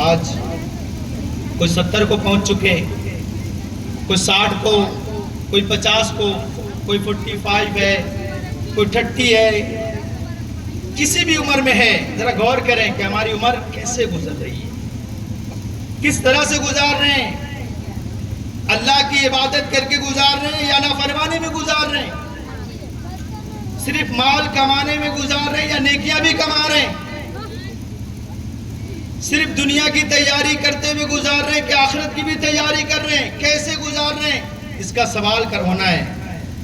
آج کوئی 70 کو پہنچ چکے، کوئی 60 کو، کوئی 50 کو، کوئی 45 ہے، کوئی 30 ہے، کسی بھی عمر میں ہے۔ ذرا غور کریں کہ ہماری عمر کیسے گزر رہی ہے، کس طرح سے گزار رہے ہیں۔ اللہ کی عبادت کر کے گزار رہے ہیں یا نافرمانی میں گزار رہے ہیں؟ صرف مال کمانے میں گزار رہے ہیں یا نیکیاں بھی کما رہے ہیں؟ صرف دنیا کی تیاری کرتے ہوئے گزار رہے ہیں کہ آخرت کی بھی تیاری کر رہے ہیں؟ کیسے گزار رہے ہیں؟ اس کا سوال ہونا ہے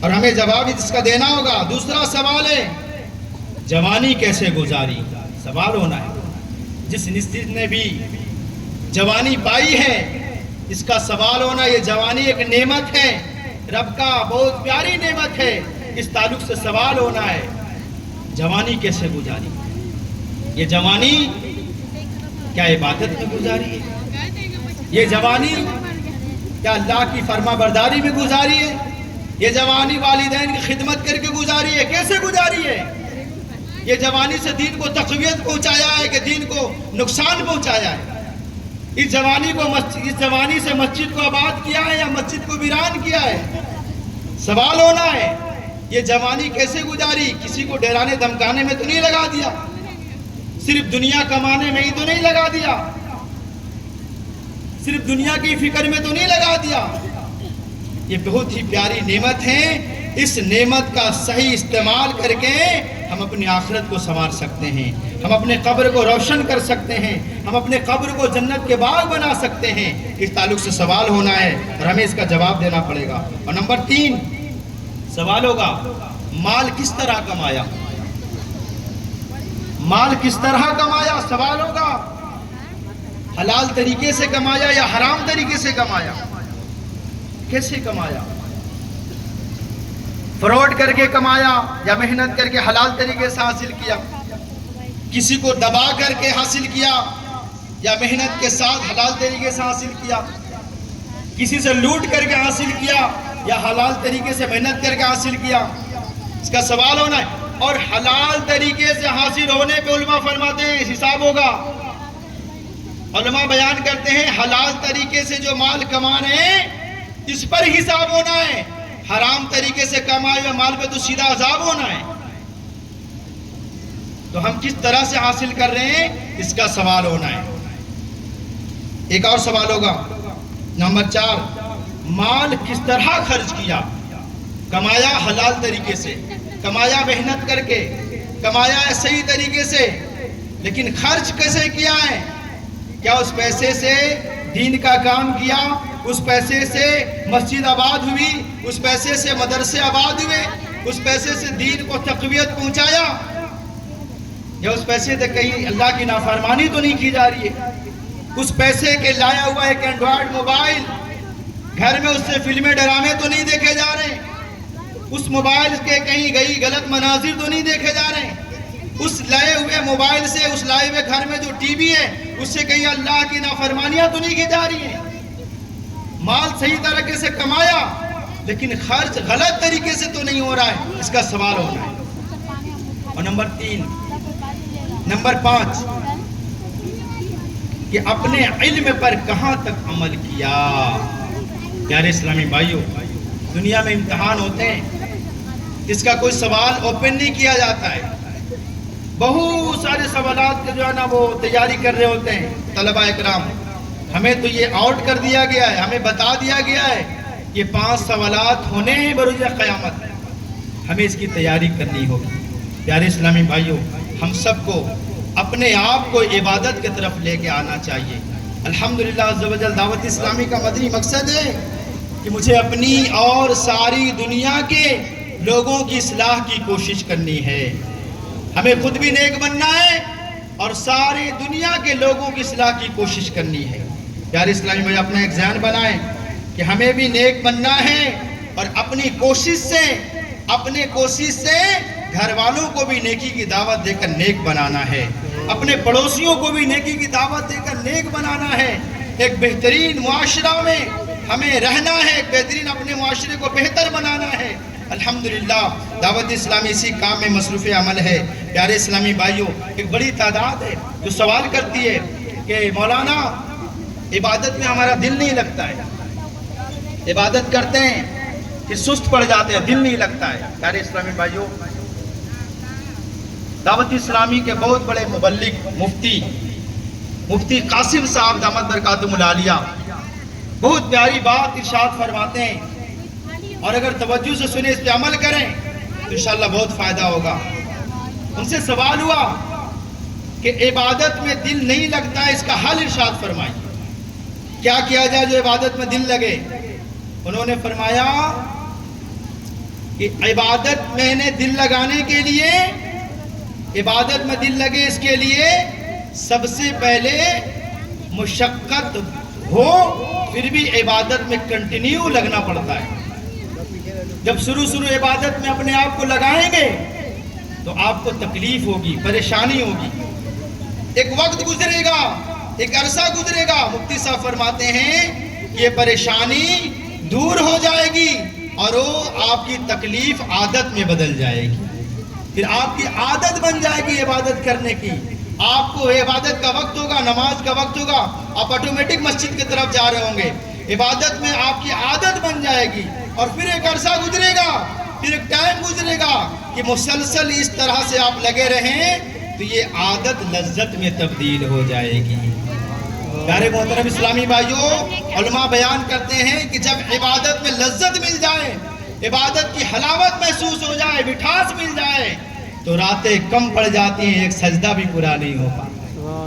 اور ہمیں جواب اس کا دینا ہوگا۔ دوسرا سوال ہے جوانی کیسے گزاری، سوال ہونا ہے۔ جس نے بھی جوانی پائی ہے اس کا سوال ہونا، یہ جوانی ایک نعمت ہے، رب کا بہت پیاری نعمت ہے، اس تعلق سے سوال ہونا ہے جوانی کیسے گزاری۔ یہ جوانی کیا عبادت میں گزاری ہے؟ یہ جوانی کیا اللہ کی فرما برداری میں گزاری ہے؟ یہ جوانی والدین کی خدمت کر کے گزاری ہے؟ کیسے گزاری ہے؟ یہ جوانی سے دین کو تقویت پہنچایا ہے کہ دین کو نقصان پہنچایا ہے؟ اس جوانی سے مسجد کو آباد کیا ہے یا مسجد کو ویران کیا ہے؟ سوال ہونا ہے یہ جوانی کیسے گزاری؟ کسی کو ڈرانے دھمکانے میں تو نہیں لگا دیا، صرف دنیا کمانے میں ہی تو نہیں لگا دیا، صرف دنیا کی فکر میں تو نہیں لگا دیا۔ یہ بہت ہی پیاری نعمت ہے، اس نعمت کا صحیح استعمال کر کے ہم اپنی آخرت کو سنوار سکتے ہیں، ہم اپنے قبر کو روشن کر سکتے ہیں، ہم اپنے قبر کو جنت کے باغ بنا سکتے ہیں۔ اس تعلق سے سوال ہونا ہے اور ہمیں اس کا جواب دینا پڑے گا۔ اور نمبر 3 سوال ہوگا مال کس طرح کمایا؟ مال کس طرح کمایا؟ سوال ہوگا حلال طریقے سے کمایا یا حرام طریقے سے کمایا؟ کیسے کمایا؟ فراڈ کر کے کمایا یا محنت کر کے حلال طریقے سے حاصل کیا؟ کسی کو دبا کر کے حاصل کیا یا محنت کے ساتھ حلال طریقے سے حاصل کیا؟ کسی سے لوٹ کر کے حاصل کیا یا حلال طریقے سے محنت کر کے حاصل کیا؟ اس کا سوال ہونا ہے۔ اور حلال طریقے سے حاصل ہونے پہ علماء فرماتے ہیں حساب ہوگا۔ علماء بیان کرتے ہیں حلال طریقے سے جو مال کما رہے ہیں اس پر حساب ہونا ہے، حرام طریقے سے کمائے ہوئے مال پہ تو سیدھا عذاب ہونا ہے۔ تو ہم کس طرح سے حاصل کر رہے ہیں اس کا سوال ہونا ہے۔ ایک اور سوال ہوگا نمبر 4 مال کس طرح خرچ کیا؟ کمایا حلال طریقے سے، کمایا محنت کر کے، کمایا ہے صحیح طریقے سے، لیکن خرچ کیسے کیا ہے؟ کیا اس پیسے سے دین کا کام کیا؟ اس پیسے سے مسجد آباد ہوئی؟ اس پیسے سے مدرسے آباد ہوئے؟ اس پیسے سے دین کو تقویت پہنچایا؟ یا اس پیسے سے کہیں اللہ کی نافرمانی تو نہیں کی جا رہی ہے؟ اس پیسے کے لایا ہوا ایک اینڈرائیڈ موبائل، گھر میں اس سے فلمیں ڈرامے تو نہیں دیکھے جا رہے ہیں؟ اس موبائل کے کہیں گئی غلط مناظر تو نہیں دیکھے جا رہے ہیں؟ اس لائے ہوئے موبائل سے، اس لائے ہوئے گھر میں جو ٹی وی ہے اس سے کہیں اللہ کی نافرمانیاں تو نہیں کی جا رہی ہیں؟ مال صحیح طریقے سے کمایا لیکن خرچ غلط طریقے سے تو نہیں ہو رہا ہے، اس کا سوال ہونا ہے۔ اور نمبر 5 کہ اپنے علم پر کہاں تک عمل کیا؟ پیارے اسلامی بھائیوں، دنیا میں امتحان ہوتے ہیں، اس کا کوئی سوال اوپن نہیں کیا جاتا ہے۔ بہت سارے سوالات کے جو ہے نا وہ تیاری کر رہے ہوتے ہیں طلبہ اکرام۔ ہمیں تو یہ آؤٹ کر دیا گیا ہے، ہمیں بتا دیا گیا ہے یہ 5 سوالات ہونے ہیں بروز قیامت، ہمیں اس کی تیاری کرنی ہوگی۔ پیارے اسلامی بھائیوں، ہم سب کو اپنے آپ کو عبادت کی طرف لے کے آنا چاہیے۔ الحمدللہ عز و جل دعوت اسلامی کا مدنی مقصد ہے کہ مجھے اپنی اور ساری دنیا کے لوگوں کی اصلاح کی کوشش کرنی ہے۔ ہمیں خود بھی نیک بننا ہے اور ساری دنیا کے لوگوں کی اصلاح کی کوشش کرنی ہے۔ پیارے اسلامی بھائی، اپنا ایک ذہن بنائیں کہ ہمیں بھی نیک بننا ہے اور اپنی کوشش سے گھر والوں کو بھی نیکی کی دعوت دے کر نیک بنانا ہے، اپنے پڑوسیوں کو بھی نیکی کی دعوت دے کر نیک بنانا ہے۔ ایک بہترین معاشرہ میں ہمیں رہنا ہے، ایک بہترین اپنے معاشرے کو بہتر بنانا ہے۔ الحمدللہ دعوت اسلامی اسی کام میں مصروف عمل ہے۔ پیارے اسلامی بھائیوں، ایک بڑی تعداد ہے جو سوال کرتی ہے کہ مولانا عبادت میں ہمارا دل نہیں لگتا ہے، عبادت کرتے ہیں کہ سست پڑ جاتے ہیں، دل نہیں لگتا ہے۔ پیارے اسلامی بھائیوں، دعوت اسلامی کے بہت بڑے مبلغ مفتی قاسم صاحب دامت برکاتہم العالیہ بہت پیاری بات ارشاد فرماتے ہیں، اور اگر توجہ سے سنیں، اس پہ عمل کریں تو انشاءاللہ بہت فائدہ ہوگا۔ ان سے سوال ہوا کہ عبادت میں دل نہیں لگتا ہے، اس کا حل ارشاد فرمائیں، کیا کیا جائے جو عبادت میں دل لگے؟ انہوں نے فرمایا کہ عبادت میں نے دل لگانے کے لیے، عبادت میں دل لگے اس کے لیے سب سے پہلے مشقت ہو، پھر بھی عبادت میں کنٹینیو لگنا پڑتا ہے۔ جب شروع عبادت میں اپنے آپ کو لگائیں گے تو آپ کو تکلیف ہوگی، پریشانی ہوگی، ایک وقت گزرے گا، ایک عرصہ گزرے گا، مفتی صاحب فرماتے ہیں کہ یہ پریشانی دور ہو جائے گی اور وہ آپ کی تکلیف عادت میں بدل جائے گی، پھر آپ کی عادت بن جائے گی عبادت کرنے کی۔ آپ کو عبادت کا وقت ہوگا، نماز کا وقت ہوگا، آپ آٹومیٹک مسجد کی طرف جا رہے ہوں گے، عبادت میں آپ کی عادت بن جائے گی، اور پھر ایک عرصہ گزرے گا، پھر ایک ٹائم گزرے گا کہ مسلسل اس طرح سے آپ لگے رہیں تو یہ عادت لذت میں تبدیل ہو جائے گی۔ پیارے محترم اسلامی بھائیوں، علماء بیان کرتے ہیں کہ جب عبادت میں لذت مل جائے، عبادت کی حلاوت محسوس ہو جائے، مٹھاس مل جائے تو راتیں کم پڑ جاتی ہیں، ایک سجدہ بھی پورا نہیں ہو پاتا۔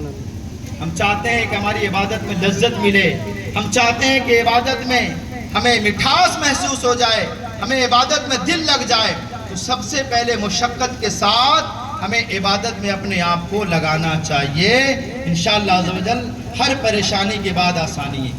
ہم چاہتے ہیں کہ ہماری عبادت میں لذت ملے، ہم چاہتے ہیں کہ عبادت میں ہمیں مٹھاس محسوس ہو جائے، ہمیں عبادت میں دل لگ جائے، تو سب سے پہلے مشقت کے ساتھ ہمیں عبادت میں اپنے آپ کو لگانا چاہیے۔ انشاءاللہ عز و جل ہر پریشانی کے بعد آسانی ہے۔